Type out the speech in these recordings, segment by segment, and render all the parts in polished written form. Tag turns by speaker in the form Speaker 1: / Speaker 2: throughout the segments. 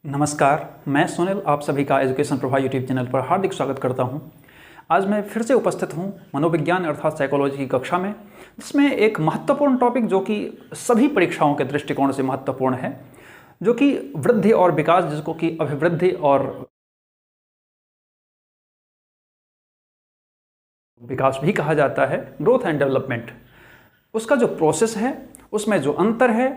Speaker 1: नमस्कार, मैं सुनील आप सभी का एजुकेशन प्रभा यूट्यूब चैनल पर हार्दिक स्वागत करता हूं। आज मैं फिर से उपस्थित हूं मनोविज्ञान अर्थात साइकोलॉजी की कक्षा में, जिसमें एक महत्वपूर्ण टॉपिक जो कि सभी परीक्षाओं के दृष्टिकोण से महत्वपूर्ण है, जो कि वृद्धि और विकास, जिसको कि अभिवृद्धि और विकास भी कहा जाता है, ग्रोथ एंड डेवलपमेंट। उसका जो प्रोसेस है उसमें जो अंतर है,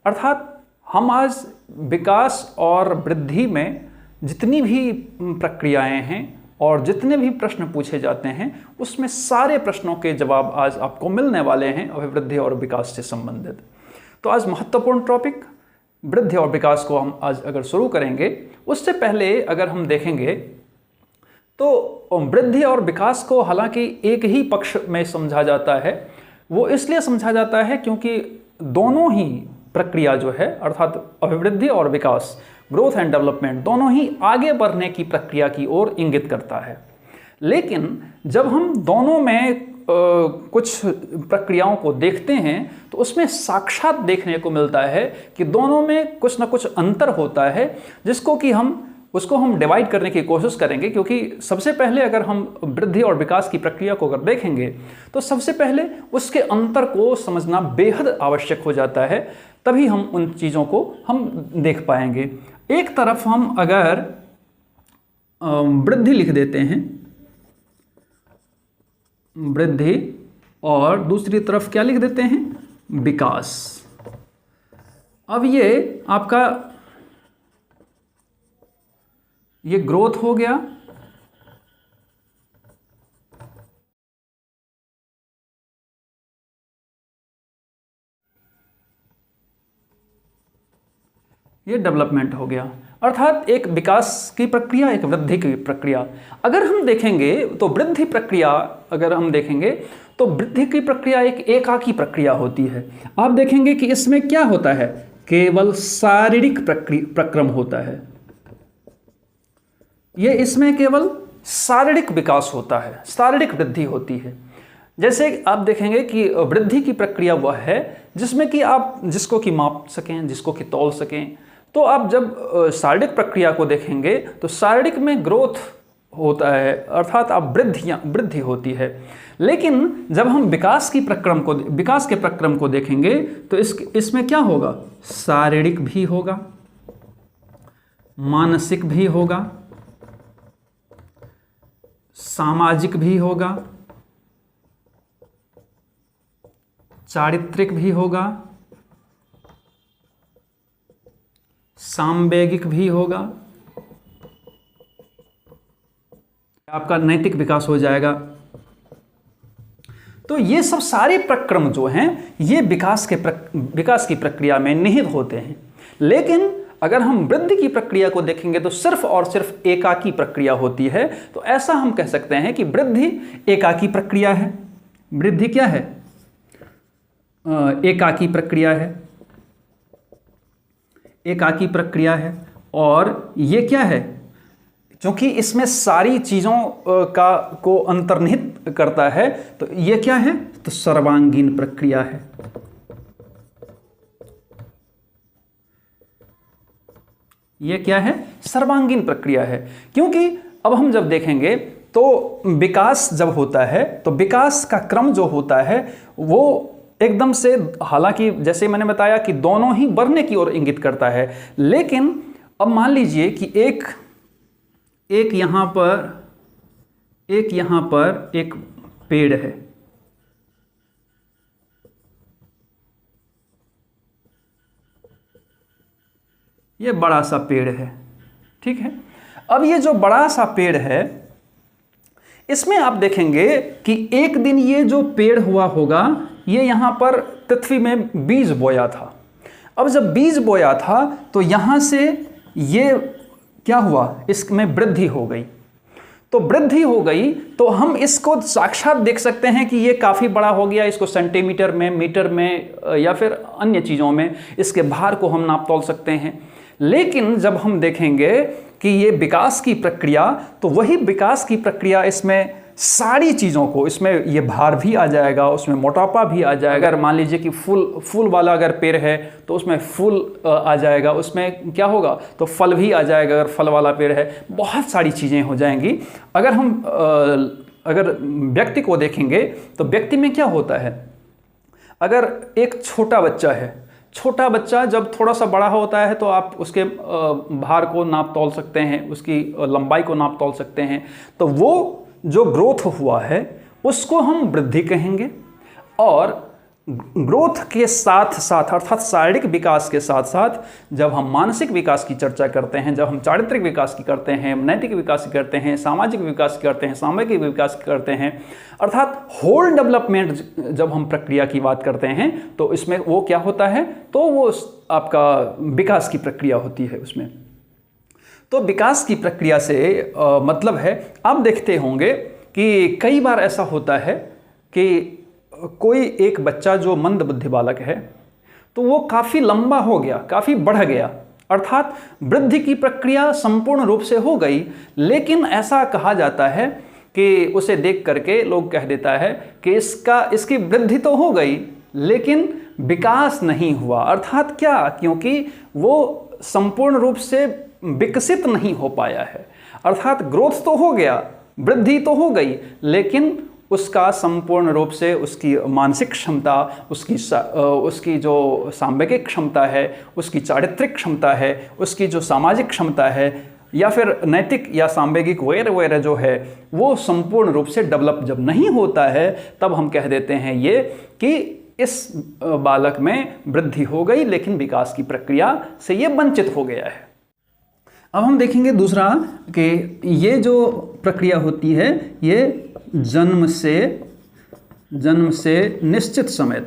Speaker 1: अर्थात हम आज विकास और वृद्धि में जितनी भी प्रक्रियाएं हैं और जितने भी प्रश्न पूछे जाते हैं उसमें सारे प्रश्नों के जवाब आज आपको मिलने वाले हैं अभिवृद्धि और विकास से संबंधित। तो आज महत्वपूर्ण टॉपिक वृद्धि और विकास को हम आज अगर शुरू करेंगे, उससे पहले अगर हम देखेंगे तो वृद्धि और विकास को हालांकि एक ही पक्ष में समझा जाता है। वो इसलिए समझा जाता है क्योंकि दोनों ही प्रक्रिया जो है, अर्थात अभिवृद्धि और विकास, ग्रोथ एंड डेवलपमेंट, दोनों ही आगे बढ़ने की प्रक्रिया की ओर इंगित करता है। लेकिन जब हम दोनों में कुछ प्रक्रियाओं को देखते हैं तो उसमें साक्षात देखने को मिलता है कि दोनों में कुछ ना कुछ अंतर होता है, जिसको कि उसको हम डिवाइड करने की कोशिश करेंगे। क्योंकि सबसे पहले अगर हम वृद्धि और विकास की प्रक्रिया को अगर देखेंगे तो सबसे पहले उसके अंतर को समझना बेहद आवश्यक हो जाता है, तभी हम उन चीज़ों को हम देख पाएंगे। एक तरफ हम अगर वृद्धि लिख देते हैं, वृद्धि, और दूसरी तरफ क्या लिख देते हैं, विकास। अब ये आपका ये ग्रोथ हो गया, ये डेवलपमेंट हो गया। अर्थात एक विकास की प्रक्रिया, एक वृद्धि की प्रक्रिया। अगर हम देखेंगे तो वृद्धि प्रक्रिया, अगर हम देखेंगे तो वृद्धि की प्रक्रिया एक एकाकी प्रक्रिया होती है। आप देखेंगे कि इसमें क्या होता है, केवल शारीरिक प्रक्रम होता है। ये इसमें केवल शारीरिक विकास होता है, शारीरिक वृद्धि होती है। जैसे आप देखेंगे कि वृद्धि की प्रक्रिया वह है जिसमें कि आप जिसको कि माप सकें, जिसको कि तौल सकें। तो आप जब शारीरिक प्रक्रिया को देखेंगे तो शारीरिक में ग्रोथ होता है, अर्थात आप वृद्धि होती है। लेकिन जब हम विकास के प्रक्रम को देखेंगे तो इसमें क्या होगा, शारीरिक भी होगा, मानसिक भी होगा, सामाजिक भी होगा, चारित्रिक भी होगा, सांवेगिक भी होगा, आपका नैतिक विकास हो जाएगा। तो ये सब सारे प्रक्रम जो हैं ये विकास की प्रक्रिया में निहित होते हैं। लेकिन अगर हम वृद्धि की प्रक्रिया को देखेंगे तो सिर्फ और सिर्फ एकाकी प्रक्रिया होती है। तो ऐसा हम कह सकते हैं कि वृद्धि एकाकी प्रक्रिया है। वृद्धि क्या है, एकाकी प्रक्रिया है, एकाकी प्रक्रिया है। और ये क्या है, क्योंकि इसमें सारी चीज़ों को अंतर्निहित करता है, तो ये क्या है, तो सर्वांगीण प्रक्रिया है। ये क्या है, सर्वांगीण प्रक्रिया है। क्योंकि अब हम जब देखेंगे तो विकास जब होता है तो विकास का क्रम जो होता है वो एकदम से, हालांकि जैसे मैंने बताया कि दोनों ही बढ़ने की ओर इंगित करता है। लेकिन अब मान लीजिए कि एक यहां पर एक पेड़ है, ये बड़ा सा पेड़ है, ठीक है। अब ये जो बड़ा सा पेड़ है, इसमें आप देखेंगे कि एक दिन ये जो पेड़ हुआ होगा, ये यहां पर पृथ्वी में बीज बोया था। अब जब बीज बोया था तो यहां से ये क्या हुआ, इसमें वृद्धि हो गई। तो वृद्धि हो गई तो हम इसको साक्षात देख सकते हैं कि ये काफ़ी बड़ा हो गया। इसको सेंटीमीटर में, मीटर में या फिर अन्य चीज़ों में इसके भार को हम नाप तौल सकते हैं। लेकिन जब हम देखेंगे कि ये विकास की प्रक्रिया, तो वही विकास की प्रक्रिया इसमें सारी चीज़ों को, इसमें ये भार भी आ जाएगा, उसमें मोटापा भी आ जाएगा। अगर मान लीजिए कि फूल वाला अगर पेड़ है तो उसमें फूल आ जाएगा, उसमें क्या होगा तो फल भी आ जाएगा। अगर फल वाला पेड़ है, बहुत सारी चीज़ें हो जाएंगी। अगर हम अगर व्यक्ति को देखेंगे तो व्यक्ति में क्या होता है, अगर एक छोटा बच्चा है, छोटा बच्चा जब थोड़ा सा बड़ा होता है तो आप उसके भार को नाप तोल सकते हैं, उसकी लंबाई को नाप तोल सकते हैं। तो वो जो ग्रोथ हुआ है उसको हम वृद्धि कहेंगे। और ग्रोथ के साथ साथ अर्थात शारीरिक विकास के साथ साथ जब हम मानसिक विकास की चर्चा करते हैं, जब हम चारित्रिक विकास की करते हैं, नैतिक विकास की करते हैं, सामाजिक विकास की करते हैं, सामूहिक विकास की करते हैं, अर्थात होल डेवलपमेंट जब हम प्रक्रिया की बात करते हैं तो इसमें वो क्या होता है, तो वो आपका विकास की प्रक्रिया होती है उसमें। तो विकास की प्रक्रिया से मतलब है, आप देखते होंगे कि कई बार ऐसा होता है कि कोई एक बच्चा जो मंद बुद्धि बालक है तो वो काफ़ी लंबा हो गया, काफ़ी बढ़ गया, अर्थात वृद्धि की प्रक्रिया संपूर्ण रूप से हो गई, लेकिन ऐसा कहा जाता है कि उसे देख करके लोग कह देता है कि इसकी वृद्धि तो हो गई लेकिन विकास नहीं हुआ। अर्थात क्या, क्योंकि वो संपूर्ण रूप से विकसित नहीं हो पाया है। अर्थात ग्रोथ तो हो गया, वृद्धि तो हो गई, लेकिन उसका संपूर्ण रूप से उसकी मानसिक क्षमता, उसकी जो सांवेगिक क्षमता है, उसकी चारित्रिक क्षमता है, उसकी जो सामाजिक क्षमता है, या फिर नैतिक या सांवेगिक वगैरह वगैरह जो है, वो संपूर्ण रूप से डेवलप जब नहीं होता है तब हम कह देते हैं ये कि इस बालक में वृद्धि हो गई लेकिन विकास की प्रक्रिया से ये वंचित हो गया है। अब हम देखेंगे दूसरा कि ये जो प्रक्रिया होती है ये जन्म से निश्चित समय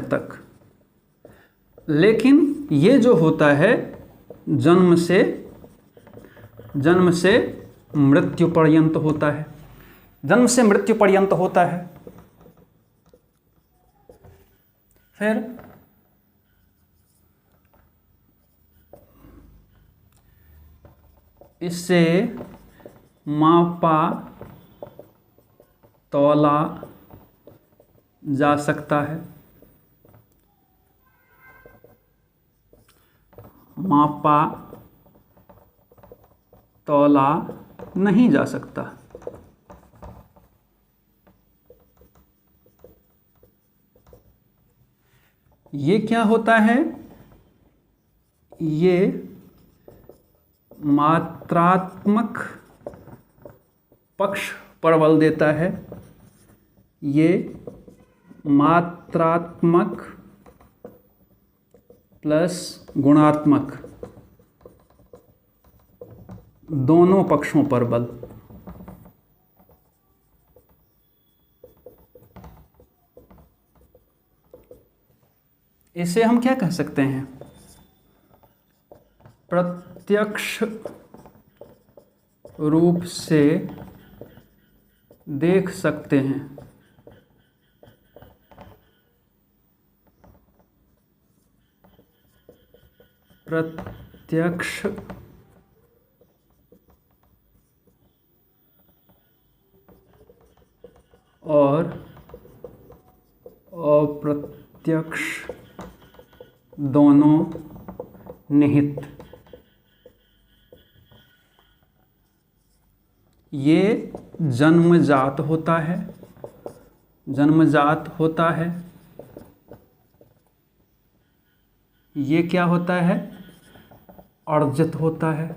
Speaker 1: तक, लेकिन ये जो होता है जन्म से मृत्यु पर्यंत होता है, जन्म से मृत्यु पर्यंत होता है। फिर इससे मापा तौला जा सकता है, मापा तौला नहीं जा सकता। ये क्या होता है, ये मात्रात्मक पक्ष पर बल देता है, ये मात्रात्मक प्लस गुणात्मक दोनों पक्षों पर बल। इसे हम क्या कह सकते हैं, प्रत्यक्ष रूप से देख सकते हैं। प्रत्यक्ष और अप्रत्यक्ष दोनों निहित। ये जन्मजात होता है, जन्मजात होता है। ये क्या होता है, अर्जित होता है।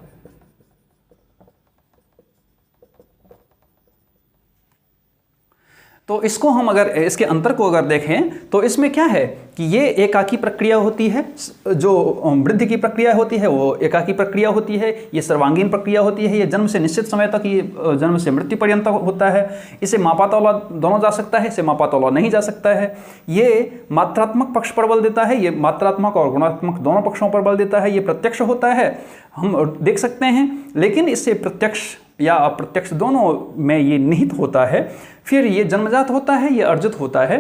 Speaker 1: तो इसको हम अगर इसके अंतर को अगर देखें तो इसमें क्या है कि ये एकाकी प्रक्रिया होती है, जो वृद्धि की प्रक्रिया होती है वो एकाकी प्रक्रिया होती है, ये सर्वांगीण प्रक्रिया होती है, ये जन्म से निश्चित समय तक, ये जन्म से मृत्यु पर्यंत होता है। इसे मापा तौला दोनों जा सकता है, इसे मापा तौला नहीं जा सकता है। ये मात्रात्मक पक्ष पर बल देता है, ये मात्रात्मक और गुणात्मक दोनों पक्षों पर बल देता है। ये प्रत्यक्ष होता है, हम देख सकते हैं, लेकिन इससे प्रत्यक्ष या अप्रत्यक्ष दोनों में ये निहित होता है। फिर ये जन्मजात होता है, ये अर्जित होता है।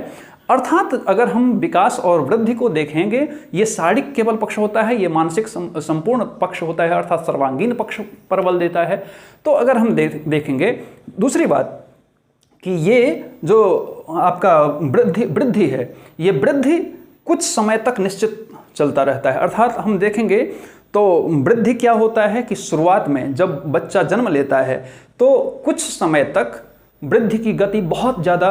Speaker 1: अर्थात अगर हम विकास और वृद्धि को देखेंगे, ये शारीरिक केवल पक्ष होता है, ये मानसिक संपूर्ण पक्ष होता है, अर्थात सर्वांगीण पक्ष पर बल देता है। तो अगर हम देखेंगे दूसरी बात कि ये जो आपका वृद्धि है, ये वृद्धि कुछ समय तक निश्चित चलता रहता है। अर्थात हम देखेंगे तो वृद्धि क्या होता है कि शुरुआत में जब बच्चा जन्म लेता है तो कुछ समय तक वृद्धि की गति बहुत ज़्यादा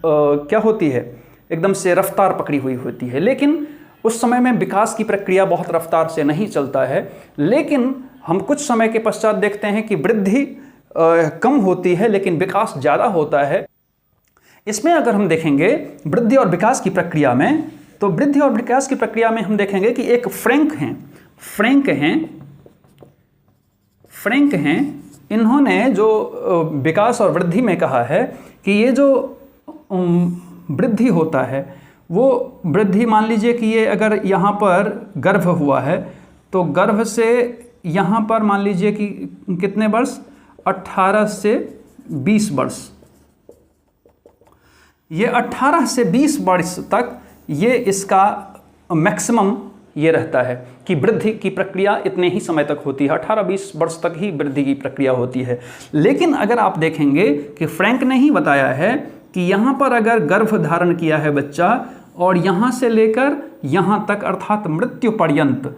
Speaker 1: क्या होती है, एकदम से रफ्तार पकड़ी हुई होती है, लेकिन उस समय में विकास की प्रक्रिया बहुत रफ्तार से नहीं चलता है। लेकिन हम कुछ समय के पश्चात देखते हैं कि वृद्धि कम होती है लेकिन विकास ज़्यादा होता है। इसमें अगर हम देखेंगे वृद्धि और विकास की प्रक्रिया में, तो वृद्धि और विकास की प्रक्रिया में हम देखेंगे कि एक फ्रैंक हैं, इन्होंने जो विकास और वृद्धि में कहा है कि ये जो वृद्धि होता है, वो वृद्धि मान लीजिए कि ये अगर यहाँ पर गर्भ हुआ है तो गर्भ से यहाँ पर मान लीजिए कि कितने वर्ष, 18 से 20 वर्ष, ये 18 से 20 वर्ष तक ये इसका मैक्सिमम ये रहता है कि वृद्धि की प्रक्रिया इतने ही समय तक होती है, 18-20 वर्ष तक ही वृद्धि की प्रक्रिया होती है। लेकिन अगर आप देखेंगे कि फ्रैंक ने ही बताया है कि यहाँ पर अगर गर्भ धारण किया है बच्चा और यहाँ से लेकर यहाँ तक अर्थात मृत्यु पर्यंत,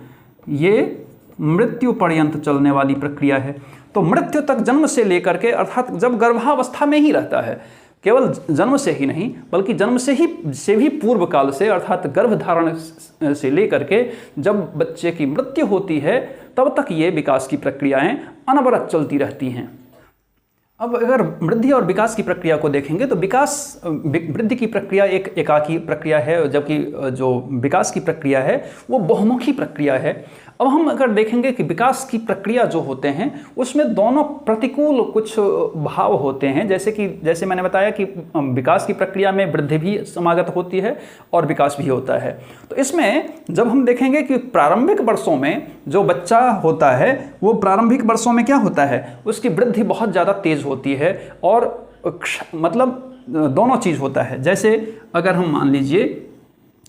Speaker 1: ये मृत्यु पर्यंत चलने वाली प्रक्रिया है। तो मृत्यु तक जन्म से लेकर के अर्थात जब गर्भावस्था में ही रहता है, केवल जन्म से ही नहीं बल्कि जन्म से भी पूर्व काल से अर्थात गर्भधारण से लेकर के जब बच्चे की मृत्यु होती है तब तक ये विकास की प्रक्रियाएं अनवरत चलती रहती हैं। अब अगर वृद्धि और विकास की प्रक्रिया को देखेंगे तो वृद्धि की प्रक्रिया एक एकाकी प्रक्रिया है, जबकि जो विकास की प्रक्रिया है वो बहुमुखी प्रक्रिया है। अब हम अगर देखेंगे कि विकास की प्रक्रिया जो होते हैं उसमें दोनों प्रतिकूल कुछ भाव होते हैं, जैसे मैंने बताया कि विकास की प्रक्रिया में वृद्धि भी समागत होती है और विकास भी होता है। तो इसमें जब हम देखेंगे कि प्रारंभिक वर्षों में जो बच्चा होता है वो प्रारंभिक वर्षों में क्या होता है, उसकी वृद्धि बहुत ज़्यादा तेज होती है और मतलब दोनों चीज़ होता है। जैसे अगर हम मान लीजिए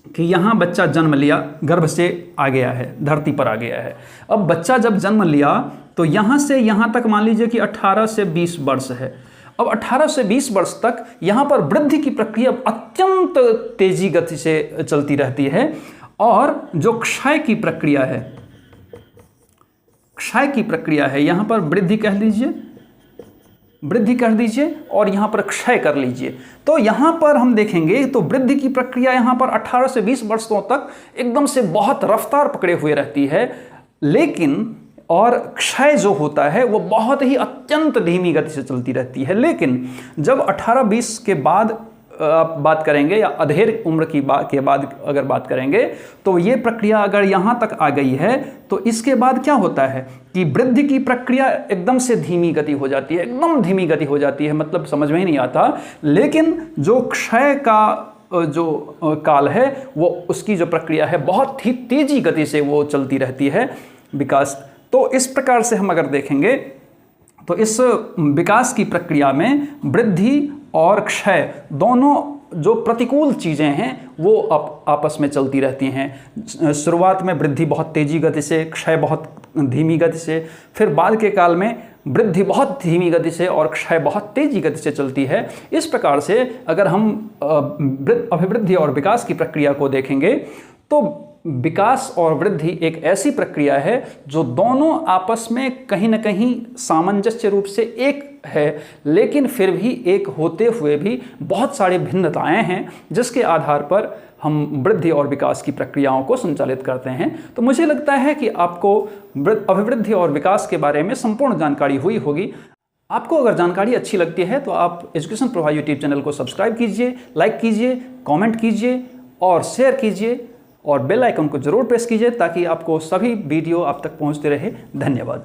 Speaker 1: कि यहाँ बच्चा जन्म लिया, गर्भ से आ गया है, धरती पर आ गया है। अब बच्चा जब जन्म लिया तो यहाँ से यहाँ तक मान लीजिए कि 18 से 20 वर्ष है। अब 18 से 20 वर्ष तक यहाँ पर वृद्धि की प्रक्रिया अत्यंत तेजी गति से चलती रहती है और जो क्षय की प्रक्रिया है यहाँ पर वृद्धि कर दीजिए और यहाँ पर क्षय कर लीजिए। तो यहाँ पर हम देखेंगे तो वृद्धि की प्रक्रिया यहाँ पर 18 से 20 वर्षों तक एकदम से बहुत रफ्तार पकड़े हुए रहती है, लेकिन और क्षय जो होता है वो बहुत ही अत्यंत धीमी गति से चलती रहती है। लेकिन जब 18-20 के बाद आप बात करेंगे या अधेड़ उम्र के बाद अगर बात करेंगे तो ये प्रक्रिया अगर यहाँ तक आ गई है तो इसके बाद क्या होता है कि वृद्धि की प्रक्रिया एकदम से धीमी गति हो जाती है, एकदम धीमी गति हो जाती है, मतलब समझ में ही नहीं आता। लेकिन जो क्षय का जो काल है वो उसकी जो प्रक्रिया है बहुत ही तेजी गति से वो चलती रहती है विकास। तो इस प्रकार से हम अगर देखेंगे तो इस विकास की प्रक्रिया में वृद्धि और क्षय दोनों जो प्रतिकूल चीज़ें हैं वो आपस में चलती रहती हैं। शुरुआत में वृद्धि बहुत तेजी गति से, क्षय बहुत धीमी गति से, फिर बाद के काल में वृद्धि बहुत धीमी गति से और क्षय बहुत तेजी गति से चलती है। इस प्रकार से अगर हम अभिवृद्धि और विकास की प्रक्रिया को देखेंगे तो विकास और वृद्धि एक ऐसी प्रक्रिया है जो दोनों आपस में कहीं ना कहीं सामंजस्य रूप से एक है, लेकिन फिर भी एक होते हुए भी बहुत सारी भिन्नताएं हैं जिसके आधार पर हम वृद्धि और विकास की प्रक्रियाओं को संचालित करते हैं। तो मुझे लगता है कि आपको अभिवृद्धि और विकास के बारे में संपूर्ण जानकारी हुई होगी। आपको अगर जानकारी अच्छी लगती है तो आप एजुकेशन प्रभा यूट्यूब चैनल को सब्सक्राइब कीजिए, लाइक कीजिए, कमेंट कीजिए और शेयर कीजिए और बेल आइकन को जरूर प्रेस कीजिए ताकि आपको सभी वीडियो आप तक पहुंचते रहे। धन्यवाद।